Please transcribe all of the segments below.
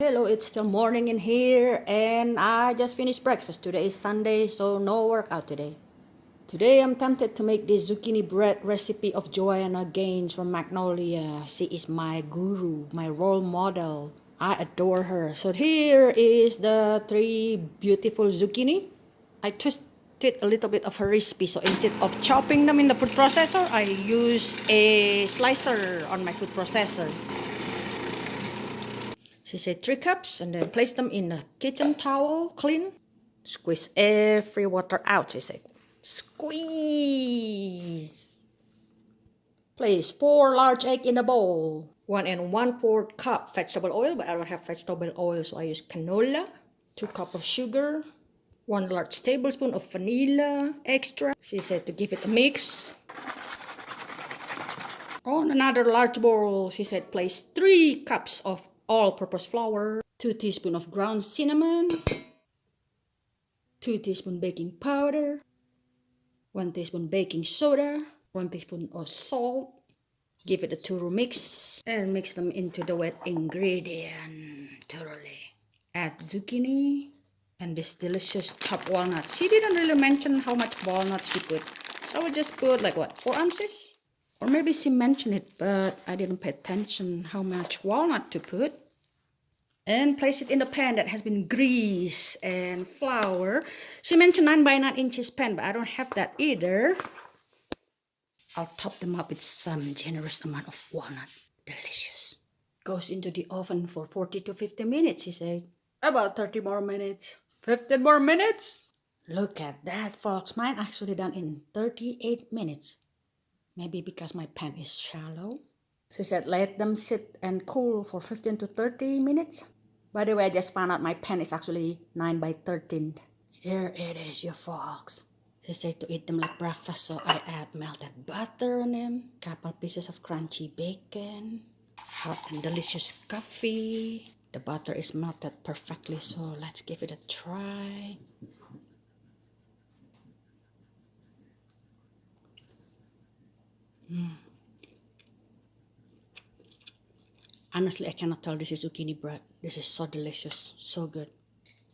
Hello, it's still morning in here and I just finished breakfast. Today is Sunday, so no workout today. Today I'm tempted to make this zucchini bread recipe of Joanna Gaines from Magnolia. She is my guru, my role model. I adore her. So here is the 3 beautiful zucchini. I twisted a little bit of her recipe, so instead of chopping them in the food processor, I use a slicer on my food processor. She said 3 cups and then place them in a kitchen towel, clean. Squeeze every water out, she said. Squeeze. Place 4 large eggs in a bowl. 1 1/4 cup vegetable oil, but I don't have vegetable oil, so I use canola. 2 cups of sugar. 1 large tablespoon of vanilla extra. She said to give it a mix. On another large bowl, she said place 3 cups of all-purpose flour. 2 teaspoons of ground cinnamon, 2 teaspoons baking powder, 1 teaspoon baking soda, 1 teaspoon of salt. Give it a thorough mix and mix them into the wet ingredient thoroughly. Add zucchini and this delicious chopped walnuts. She didn't really mention how much walnuts she put, so I just put like what, 4 ounces? Or maybe she mentioned it, but I didn't pay attention how much walnut to put. And place it in the pan that has been greased and flour. She mentioned 9 by 9 inches pan, but I don't have that either. I'll top them up with some generous amount of walnut. Delicious. Goes into the oven for 40 to 50 minutes, she said. About 30 more minutes. 15 more minutes? Look at that, folks. Mine actually done in 38 minutes. Maybe because my pan is shallow. She said let them sit and cool for 15 to 30 minutes. By the way, I just found out my pan is actually 9 by 13. Here it is, you folks. She said to eat them like breakfast, so I add melted butter on them, couple pieces of crunchy bacon, hot and delicious coffee. The butter is melted perfectly, so let's give it a try. Honestly, I cannot tell this is zucchini bread. This is so delicious, so good.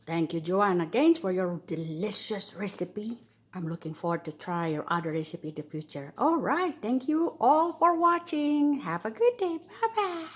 Thank you, Joanna Gaines, for your delicious recipe. I'm looking forward to try your other recipe in the future. All right, thank you all for watching. Have a good day. Bye-bye.